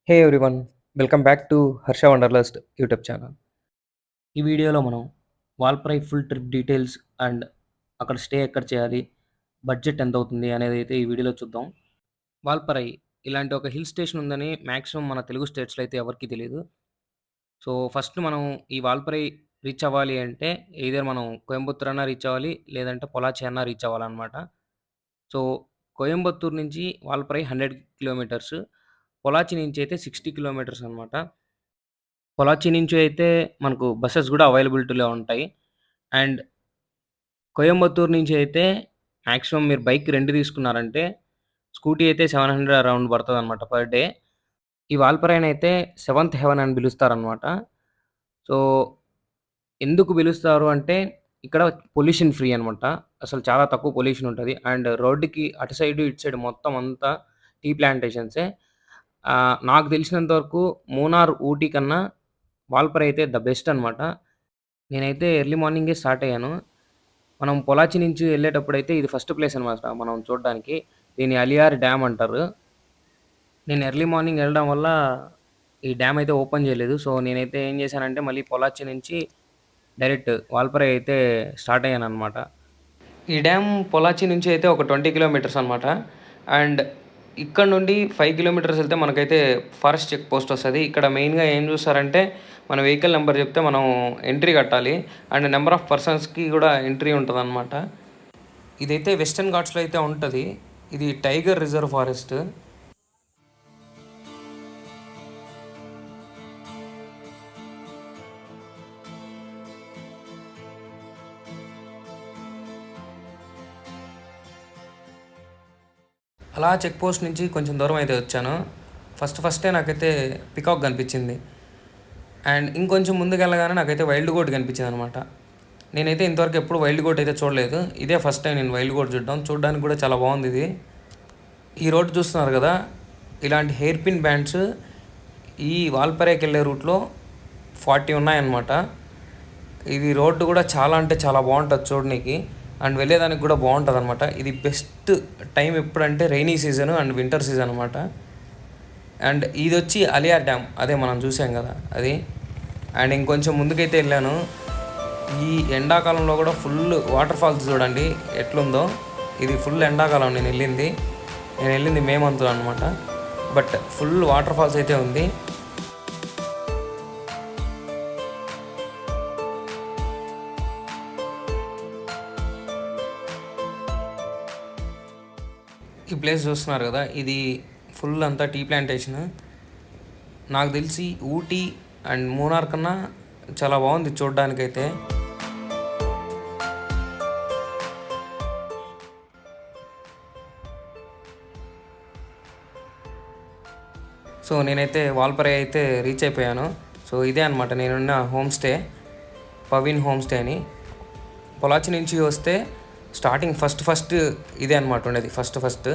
Hey everyone! Welcome back to 'Harsha wanderlust' YouTube channel. ఈ వీడియోలో మనం Valparai full trip details and అక్కడ స్టే ఎక్కడ చేయాలి, బడ్జెట్ ఎంతవుతుంది అనేదైతే ఈ వీడియోలో చూద్దాం. వాల్పరై ఇలాంటి ఒక హిల్ స్టేషన్ ఉందని మాక్సిమం మన తెలుగు స్టేట్స్‌లో అయితే ఎవరికీ తెలీదు. సో, ఫస్ట్ మనం ఈ వాల్పరై రీచ్ అవ్వాలి అంటే ఎయిదర్ మనం కోయంబత్తూర్ అన్నా రీచ్ అవ్వాలి, లేదంటే పొలాచి అన్నా రీచ్ అవ్వాలనమాట. సో, కోయంబత్తూర్ నుంచి వాల్పరై 100 కిలోమీటర్స్. పొలాచి నుంచి అయితే 60 కిలోమీటర్స్ అనమాట. పొలాచి నుంచి అయితే మనకు బసెస్ గూడా అవైలబిలిటీలో ఉంటాయి. అండ్ కోయంబత్తూర్ నుంచి అయితే మాక్సిమం మీరు బైక్ రెంట్ తీసుకున్నారంటే స్కూటీ అయితే 700 అరౌండ్ పడతదనమాట పర్ డే. ఈ వాల్పరైనయితే సెవెంత్ హెవెన్ అని పిలుస్తారనమాట. సో, ఎందుకు పిలుస్తారు అంటే ఇక్కడ పొల్యూషన్ ఫ్రీ అనమాట. అసలు చాలా తక్కువ పొల్యూషన్ ఉంటది. అండ్ రోడ్డుకి అటు సైడు, ఇటు సైడ్ మొత్తం అంతా టీ ప్లాంటేషన్సే. నాకు తెలిసినంత వరకు మూనార్, ఊటీ కన్నా వాల్పరై అయితే ద బెస్ట్ అనమాట. నేనైతే ఎర్లీ మార్నింగే స్టార్ట్ అయ్యాను. మనం పొలాచి నుంచి ఎళ్ళేటప్పుడైతే ఇది ఫస్ట్ ప్లేస్ అనమాట మనం చూడడానికి. దీన్ని అలియార్ డ్యామ్ అంటారు. నేను ఎర్లీ మార్నింగ్ ఎళ్ళడం వల్ల ఈ డ్యామ్ అయితే ఓపెన్ చేయలేదు. సో, నేనైతే ఏం చేశానంటే మళ్ళీ పొలాచి నుంచి డైరెక్ట్ వాల్పరై అయితే స్టార్ట్ అయ్యాననమాట. ఈ డ్యామ్ పొలాచి నుంచి అయితే ఒక 20 కిలోమీటర్స్ అనమాట. అండ్ ఇక్కడ నుండి 5 కిలోమీటర్స్ ఎళ్తే మనకైతే ఫారెస్ట్ చెక్ పోస్ట్ వస్తది. ఇక్కడ మెయిన్‌గా ఏం చూస్తారంటే మన వెహికల్ నంబర్ చెప్తే మనం ఎంట్రీ కట్టాలి. అండ్ నంబర్ ఆఫ్ పర్సన్స్‌కి కూడా ఎంట్రీ ఉంటదనమాట. ఇదైతే వెస్టర్న్ ఘాట్స్‌లో అయితే ఉంటది. ఇది టైగర్ రిజర్వ్ ఫారెస్ట్. అలా చెక్ పోస్ట్ నుంచి కొంచెం దూరం అయితే వచ్చాను. ఫస్టే నాకైతే పికాక్ కనిపించింది. అండ్ ఇంకొంచెం ముందుకెళ్ళగానే నాకైతే వైల్డ్ గోట్ కనిపించిందనమాట. నేనైతే ఇంతవరకు ఎప్పుడు వైల్డ్ గోట్ అయితే చూడలేదు. ఇదే ఫస్ట్ టైం నేను వైల్డ్ గోట్ చూడడం. చూడడానికి కూడా చాలా బాగుంది ఇది. ఈ రోడ్ చూస్తున్నారు కదా! ఇలాంటి హెయిర్ పిన్ బ్యాండ్స్ ఈ వాల్పరైకి వెళ్ళే రూట్లో 40 ఉన్నాయన్నమాట. ఇది రోడ్డు కూడా చాలా అంటే చాలా బాగుంటుంది చూడనీకి. అండ్ వెళ్ళేదానికి కూడా బాగుంటుందన్నమాట. ఇది బెస్ట్ టైం ఎప్పుడంటే rainy season and winter season అనమాట. అండ్ ఇదొచ్చి అలియార్ డ్యామ్. అదే మనం చూసాం కదా అది. అండ్ ఇంకొంచెం ముందుకైతే వెళ్ళాను. ఈ ఎండాకాలంలో కూడా ఫుల్ వాటర్ ఫాల్స్ చూడండి ఎట్లుందో. ఇది ఫుల్ ఎండాకాలం నేను వెళ్ళింది మే మంత్లో అనమాట. బట్ ఫుల్ వాటర్ ఫాల్స్ అయితే ఉంది. ఈ ప్లేస్ చూస్తున్నారు కదా, ఇది ఫుల్ అంతా టీ ప్లాంటేషన్. నాకు తెలిసి ఊటీ అండ్ మూనార్ కన్నా చాలా బాగుంది చూడడానికైతే. సో నేనైతే వాల్పరై అయితే రీచ్ అయిపోయాను. సో ఇదే అనమాట నేనున్న హోమ్ స్టే, పవిన్ హోమ్ స్టే అని. పొలాచి నుంచి వస్తే స్టార్టింగ్ ఫస్ట్ ఇదే అనమాట ఉండేది ఫస్ట్.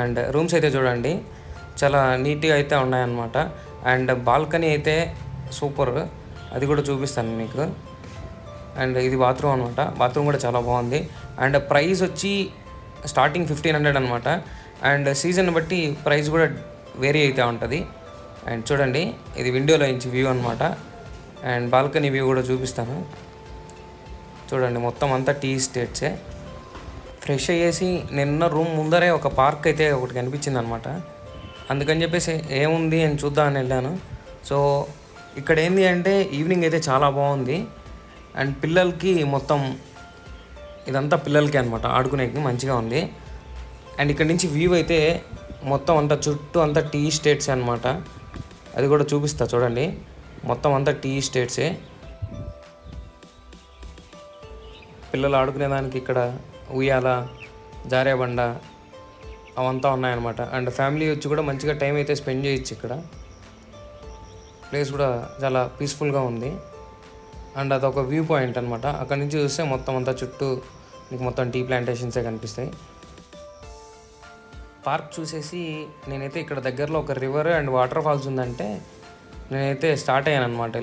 అండ్ రూమ్స్ అయితే చూడండి చాలా నీట్గా అయితే ఉన్నాయన్నమాట. అండ్ బాల్కనీ అయితే సూపర్, అది కూడా చూపిస్తాను మీకు. అండ్ ఇది బాత్రూమ్ అనమాట. బాత్రూమ్ కూడా చాలా బాగుంది. అండ్ ప్రైస్ వచ్చి స్టార్టింగ్ 1500 అనమాట. అండ్ సీజన్ బట్టి ప్రైస్ కూడా వేరీ అయితే ఉంటుంది. అండ్ చూడండి ఇది విండోలో నుంచి వ్యూ అనమాట. అండ్ బాల్కనీ వ్యూ కూడా చూపిస్తాను చూడండి. మొత్తం అంతా టీ ఎస్టేట్సే. ఫ్రెష్ అయ్యేసి నిన్న రూమ్ ముందరే ఒక పార్క్ అయితే ఒకటి కనిపించింది అనమాట. అందుకని చెప్పేసి ఏముంది అని చూద్దామని వెళ్ళాను. సో ఇక్కడ ఏంటి అంటే ఈవినింగ్ అయితే చాలా బాగుంది. అండ్ పిల్లలకి మొత్తం ఇదంతా పిల్లలకి అనమాట, ఆడుకునేకి మంచిగా ఉంది. అండ్ ఇక్కడ నుంచి వ్యూ అయితే మొత్తం అంతా చుట్టూ అంతా టీ ఎస్టేట్సే అనమాట. అది కూడా చూపిస్తా చూడండి. మొత్తం అంతా టీ ఎస్టేట్సే. పిల్లలు ఆడుకునేదానికి ఇక్కడ ఉయ్యాల, జారేబండ అవంతా ఉన్నాయన్నమాట. అండ్ ఫ్యామిలీ వచ్చి కూడా మంచిగా టైం అయితే స్పెండ్ చేయొచ్చు ఇక్కడ. ప్లేస్ కూడా చాలా పీస్ఫుల్గా ఉంది. అండ్ అదొక వ్యూ పాయింట్ అనమాట. అక్కడ నుంచి చూస్తే మొత్తం అంతా చుట్టూ మీకు మొత్తం టీ ప్లాంటేషన్సే కనిపిస్తాయి. పార్క్ చూసేసి నేనైతే ఇక్కడ దగ్గరలో ఒక రివర్ అండ్ వాటర్ ఫాల్స్ ఉందంటే నేనైతే స్టార్ట్ అయ్యాను అనమాట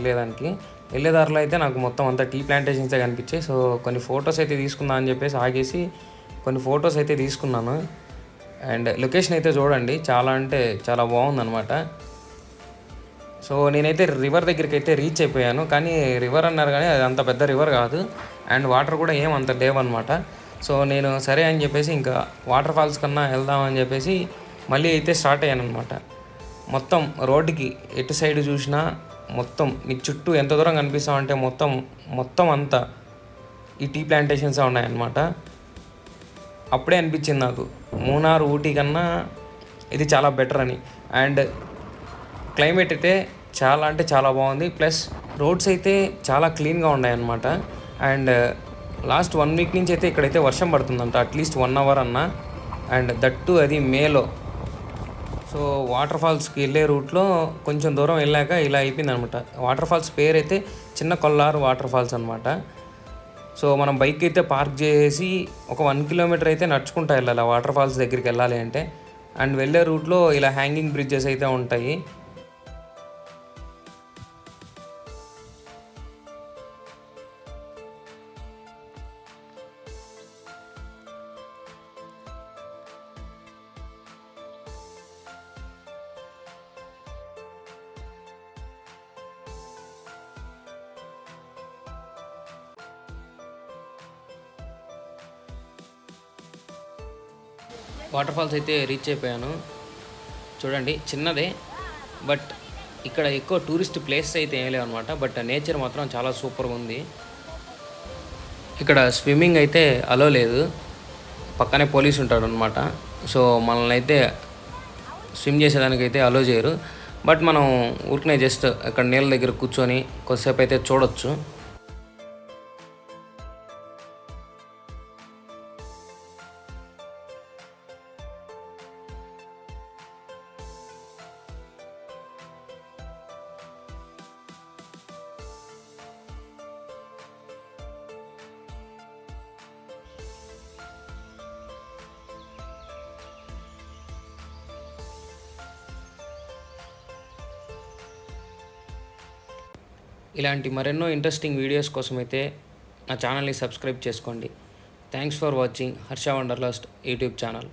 వెళ్ళేదారిలో అయితే నాకు మొత్తం అంతా టీ ప్లాంటేషన్సే కనిపించాయి. సో కొన్ని ఫొటోస్ అయితే తీసుకుందాం అని చెప్పేసి ఆగేసి కొన్ని ఫొటోస్ అయితే తీసుకున్నాను. అండ్ లొకేషన్ అయితే చూడండి చాలా అంటే చాలా బాగుందన్నమాట. సో నేనైతే రివర్ దగ్గరికైతే రీచ్ అయిపోయాను. కానీ రివర్ అన్నారు కానీ అది అంత పెద్ద రివర్ కాదు. అండ్ వాటర్ కూడా ఏం అంత లేవనమాట. సో నేను సరే అని చెప్పేసి ఇంకా వాటర్ ఫాల్స్ కన్నా వెళ్దామని చెప్పేసి మళ్ళీ అయితే స్టార్ట్ అయ్యాననమాట. మొత్తం రోడ్డుకి ఎటు సైడ్ చూసినా మొత్తం నీకు చుట్టూ ఎంత దూరం కనిపిస్తామంటే మొత్తం అంతా ఈ టీ ప్లాంటేషన్సే ఉన్నాయన్నమాట. అప్పుడే అనిపించింది నాకు మూనార్, ఊటీ కన్నా ఇది చాలా బెటర్ అని. అండ్ క్లైమేట్ అయితే చాలా అంటే చాలా బాగుంది. ప్లస్ రోడ్స్ అయితే చాలా క్లీన్గా ఉన్నాయన్నమాట. అండ్ లాస్ట్ 1 వీక్ నుంచి అయితే ఇక్కడైతే వర్షం పడుతుందంట, అట్లీస్ట్ 1 అవర్ అన్న. అండ్ దట్టు అది మేలో. సో వాటర్ ఫాల్స్కి వెళ్ళే రూట్లో కొంచెం దూరం వెళ్ళాక ఇలా అయిపోయింది అనమాట. వాటర్ ఫాల్స్ పేరు అయితే చిన్న కొల్లారు వాటర్ ఫాల్స్ అనమాట. సో మనం బైక్ అయితే పార్క్ చేసి ఒక 1 కిలోమీటర్ అయితే నడుచుకుంటూ వెళ్ళాలి ఆ వాటర్ ఫాల్స్ దగ్గరికి వెళ్ళాలి అంటే. అండ్ వెళ్ళే రూట్లో ఇలా హ్యాంగింగ్ బ్రిడ్జెస్ అయితే ఉంటాయి. వాటర్ ఫాల్స్ అయితే రీచ్ అయిపోయాను. చూడండి చిన్నదే, బట్ ఇక్కడ ఎక్కువ టూరిస్ట్ ప్లేస్ అయితే ఏం లేవన్నమాట. బట్ నేచర్ మాత్రం చాలా సూపర్గా ఉంది. ఇక్కడ స్విమ్మింగ్ అయితే అలో లేదు, పక్కనే పోలీస్ ఉంటాడు అనమాట. సో మనల్ని అయితే స్విమ్ చేసేదానికైతే అలో చేయరు. బట్ మనం ఊరికనే జస్ట్ ఇక్కడ నీళ్ళ దగ్గర కూర్చొని కొద్దిసేపు అయితే చూడొచ్చు. ఇలాంటి మరెన్నో ఇంట్రెస్టింగ్ వీడియోస్ కోసం అయితే నా ఛానల్ని సబ్స్క్రైబ్ చేసుకోండి. Thanks for watching Harsha wanderlust YouTube channel.